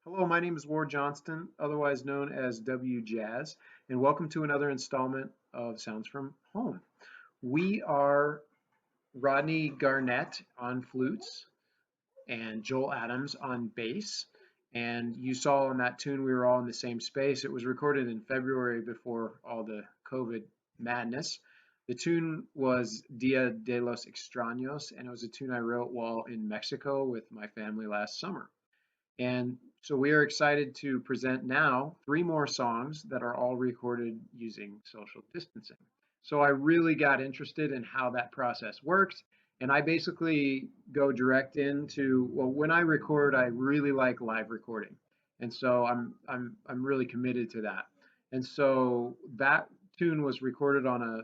Hello, my name is Johnston, otherwise known as WJazz, and welcome to another installment of Sounds from Home. We are Rodney Garnett on flutes and Joel Adams on bass. And you saw on that tune we were all in the same space. It was recorded in February before all the COVID madness. The tune was Dia de los Extraños, and it was a tune I wrote while in Mexico with my family last summer. And so we are excited to present now 3 more songs that are all recorded using social distancing. So I really got interested in how that process works. And I basically go direct into, well, when I record, I really like live recording. And so I'm really committed to that. And so that tune was recorded on a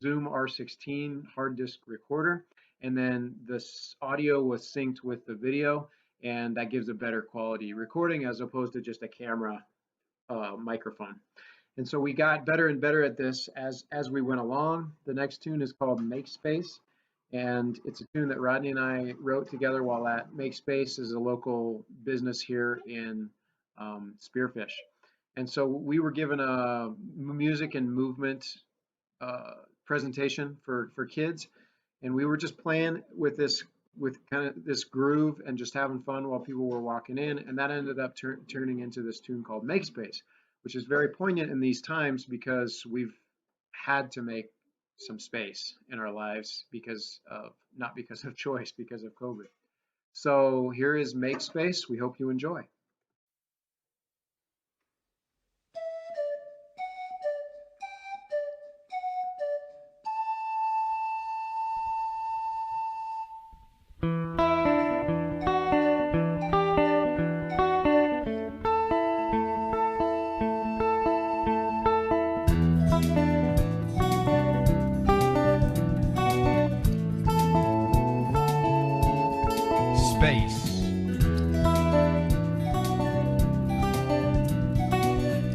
Zoom R16 hard disk recorder. And then this audio was synced with the video, and that gives a better quality recording as opposed to just a camera microphone. And so we got better and better at this as we went along. The next tune is called Make Space, and it's a tune that Rodney and I wrote together while at Make Space is a local business here in Spearfish. And so we were given a music and movement presentation for kids, and we were just playing with kind of this groove and just having fun while people were walking in, and that ended up turning into this tune called Make Space, which is very poignant in these times because we've had to make some space in our lives not because of choice, because of COVID. So here is Make Space. We hope you enjoy. space.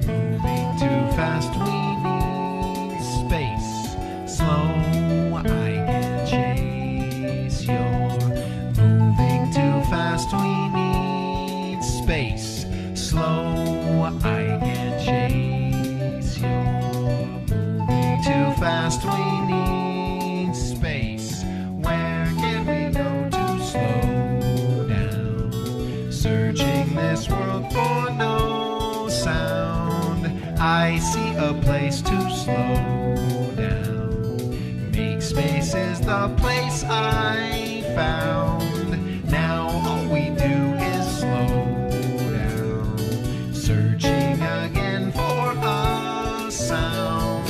Moving too fast, we need space. Slow, I can chase. You're moving too fast, we need space. Slow, I can chase. You're moving too fast, we need space. Where can we go to slow down? Searching this world for no sound. I see a place to slow down. Make space is the place I found. Now all we do is slow down. Searching again for a sound.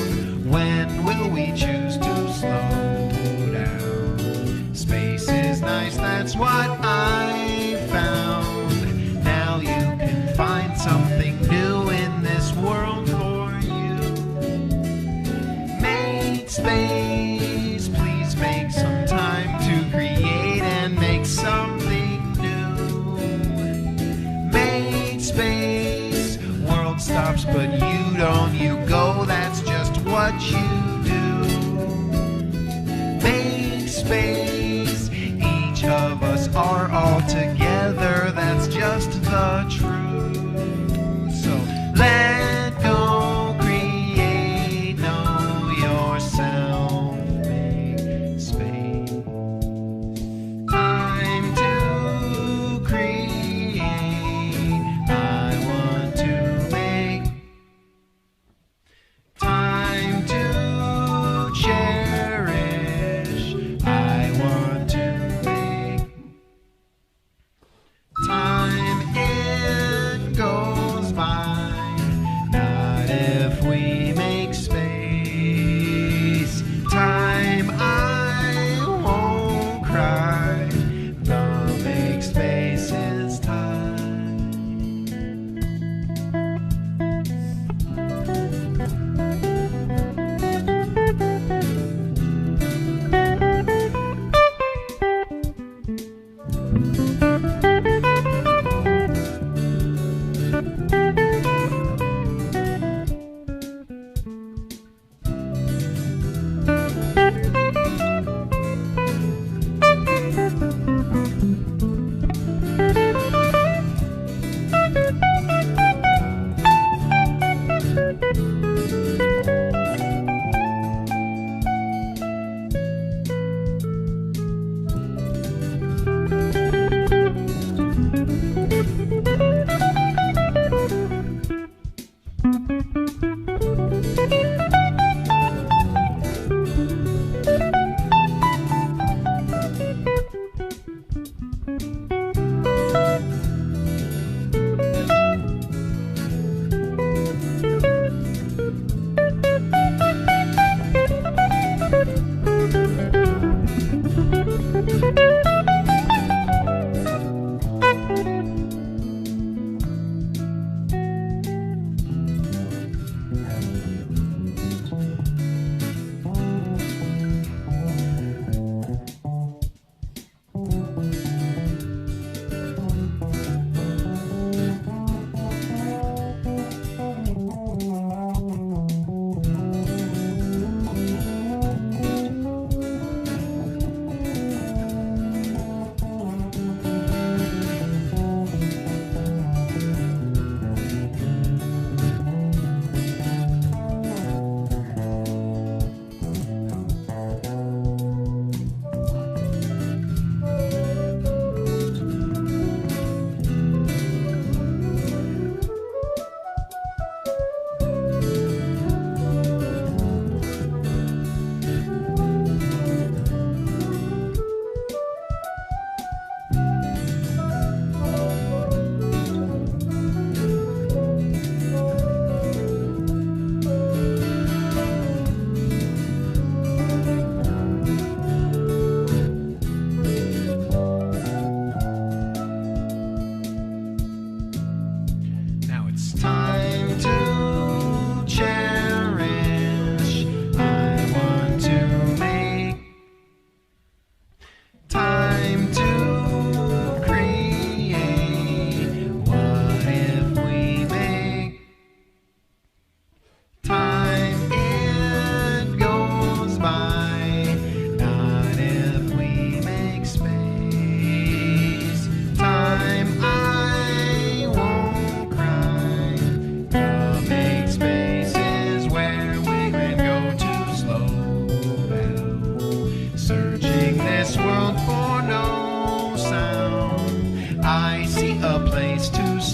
When will we choose to slow down? Space is nice, that's what I found. Now you can find something new in this world for you. Make space, please make some time to create and make something new. Make space, world stops but you don't, you go, that's just what you do. Make space, each of us are all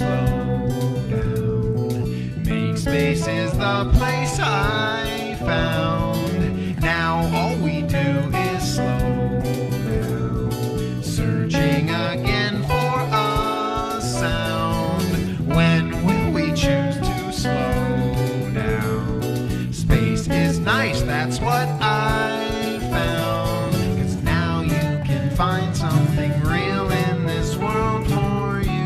slow down. Make space is the place I found. Now all we do is slow down. Searching again for a sound. When will we choose to slow down? Space is nice, that's what I found. 'Cause now you can find something real in this world for you.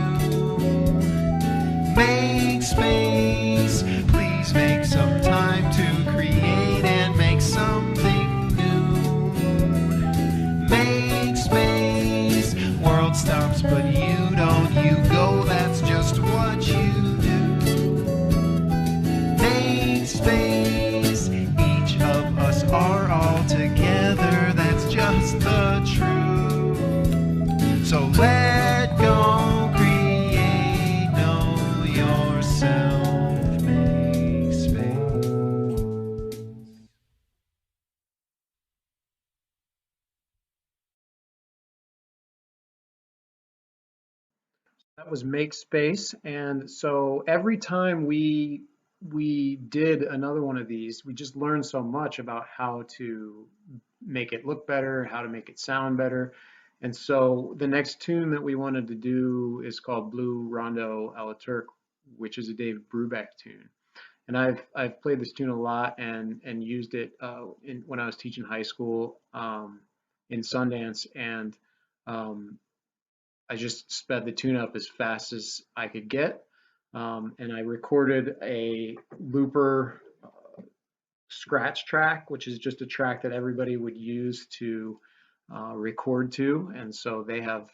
Make space, please make some time to create and make something new. Make space, world stops but you don't, you go, that's just what you do. Make space, each of us are all together, that's just the truth. So let go, create, know yourself, make space. That was Make Space. And so every time we did another one of these, we just learned so much about how to make it look better, how to make it sound better. And so the next tune that we wanted to do is called Blue Rondo a la Turk, which is a Dave Brubeck tune. And I've played this tune a lot and used it when I was teaching high school in Sundance, and I just sped the tune up as fast as I could get, and I recorded a looper scratch track, which is just a track that everybody would use to record to, and so they have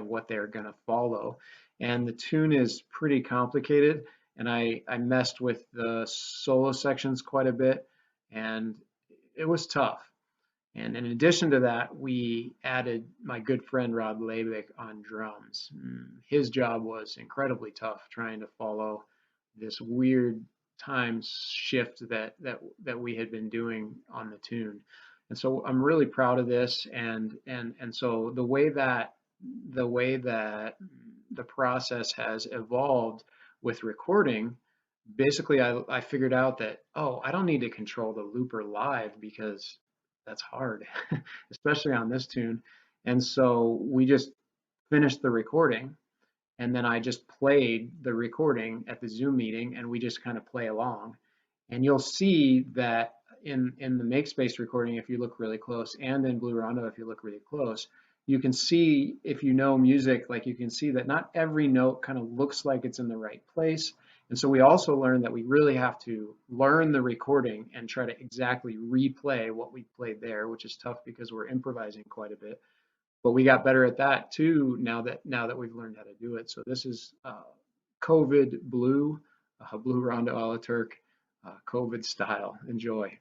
what they're going to follow. And the tune is pretty complicated, and I messed with the solo sections quite a bit, and it was tough. And in addition to that, we added my good friend Rob Labick on drums. His job was incredibly tough, trying to follow this weird time shift that we had been doing on the tune. And so I'm really proud of this. And so the way that the process has evolved with recording, basically I figured out that, oh, I don't need to control the looper live because that's hard, especially on this tune. And so we just finished the recording, and then I just played the recording at the Zoom meeting, and we just kind of play along. And you'll see that in the Make Space recording, if you look really close, and in Blue Rondo, if you look really close, you can see, if you know music, like you can see that not every note kind of looks like it's in the right place. And so we also learned that we really have to learn the recording and try to exactly replay what we played there, which is tough because we're improvising quite a bit. But we got better at that too now that we've learned how to do it. So this is COVID Blue, Blue Rondo a la Turk, COVID style. Enjoy.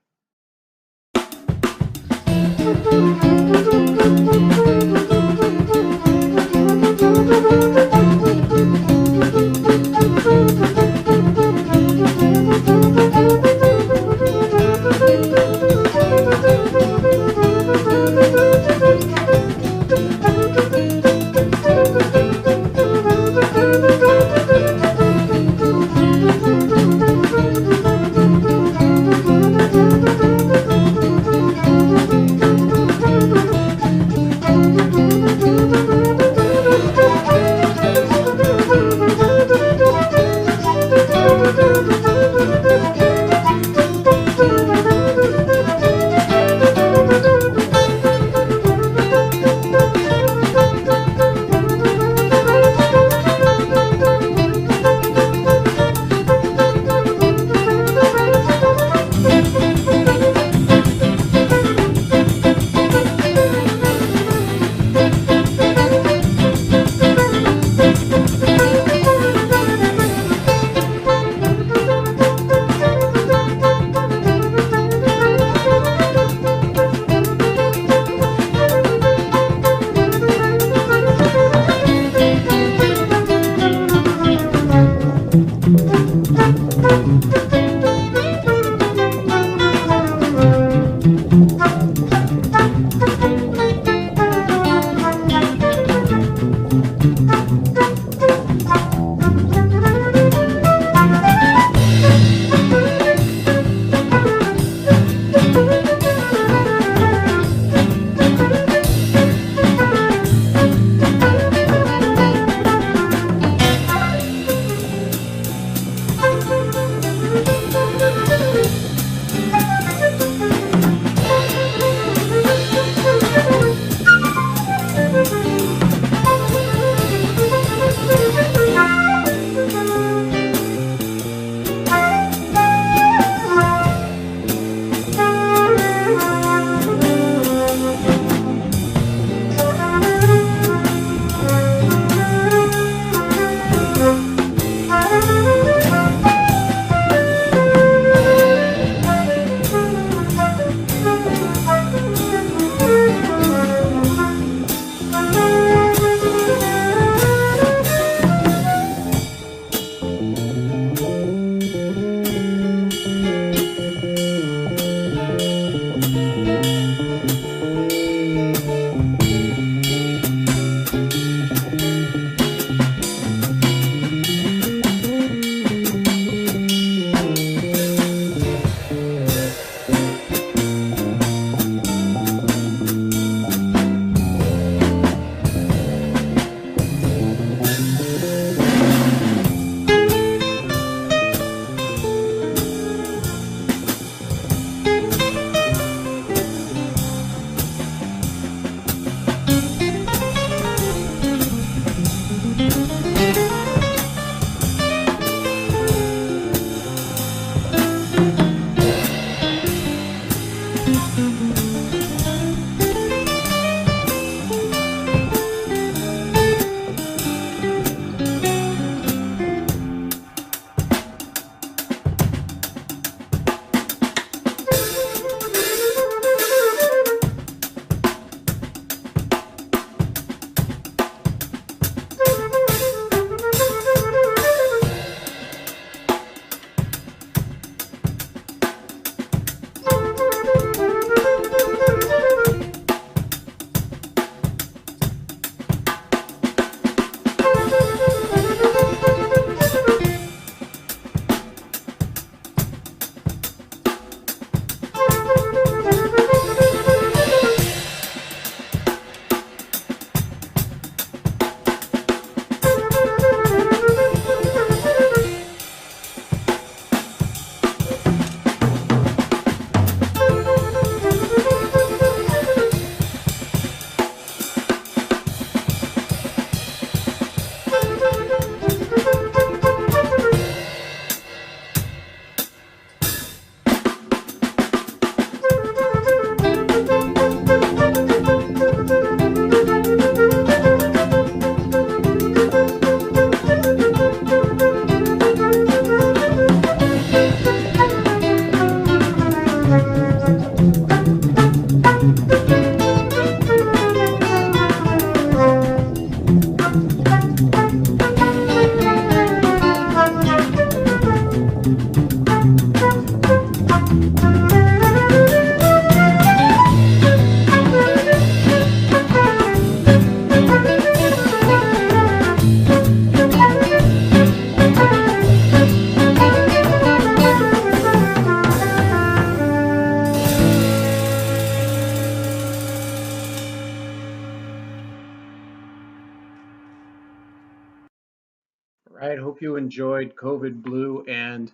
right. Hope you enjoyed COVID Blue. And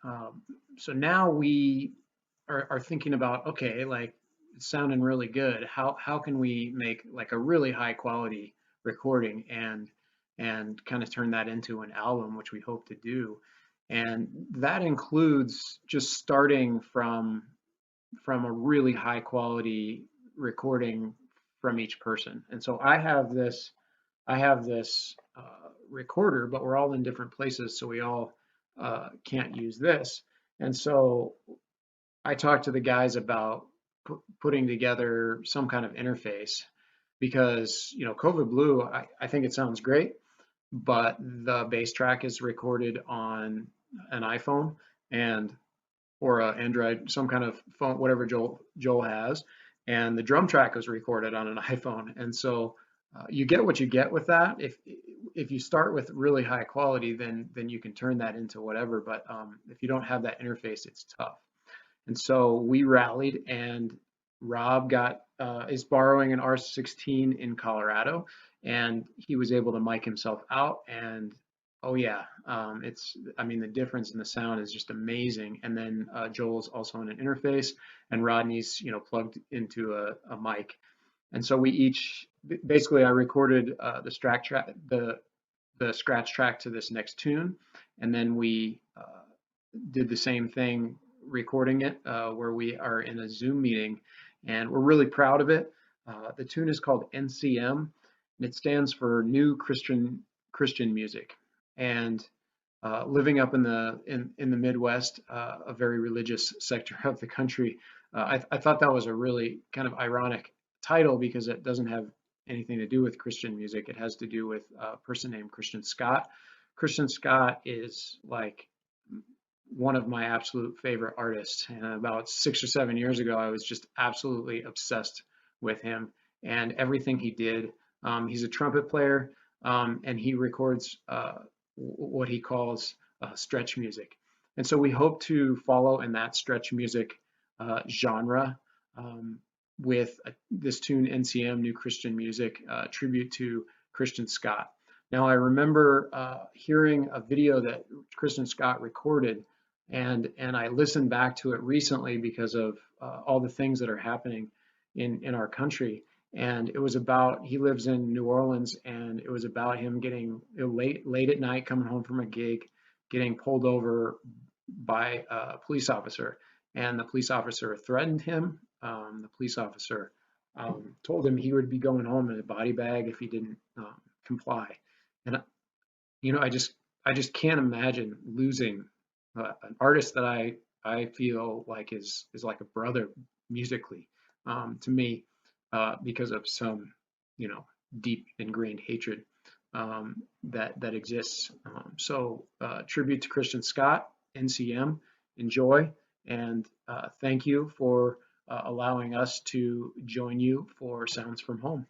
um, so now we are thinking about, okay, like it's sounding really good. How can we make like a really high quality recording and kind of turn that into an album, which we hope to do. And that includes just starting from a really high quality recording from each person. And so I have this recorder, but we're all in different places, so we all can't use this. And so I talked to the guys about putting together some kind of interface because, COVID Blue, I think it sounds great, but the bass track is recorded on an iPhone and or Android, some kind of phone, whatever Joel has, and the drum track was recorded on an iPhone. And so you get what you get with that. If you start with really high quality, then you can turn that into whatever. But if you don't have that interface, it's tough. And so we rallied, and Rob is borrowing an R16 in Colorado, and he was able to mic himself out. And oh yeah, I mean, the difference in the sound is just amazing. And then Joel's also in an interface, and Rodney's plugged into a mic. And so we each basically I recorded the scratch track to this next tune, and then we did the same thing recording it where we are in a Zoom meeting, and we're really proud of it. The tune is called NCM, and it stands for New Christian Music. And living up in the Midwest, a very religious sector of the country, I thought that was a really kind of ironic title because it doesn't have anything to do with Christian music. It has to do with a person named Christian Scott. Christian Scott is like one of my absolute favorite artists. And about 6 or 7 years ago, I was just absolutely obsessed with him and everything he did. He's a trumpet player, and he records what he calls stretch music. And so we hope to follow in that stretch music genre with this tune NCM, New Christian Music, tribute to Christian Scott. Now I remember hearing a video that Christian Scott recorded, and I listened back to it recently because of all the things that are happening in our country. And it was about, he lives in New Orleans, and it was about him getting late at night, coming home from a gig, getting pulled over by a police officer. And the police officer threatened him. The police officer told him he would be going home in a body bag if he didn't comply. And I just can't imagine losing an artist that I feel like is like a brother musically to me because of some deep ingrained hatred that exists. So tribute to Christian Scott, NCM, enjoy, and thank you for allowing us to join you for Sounds from Home.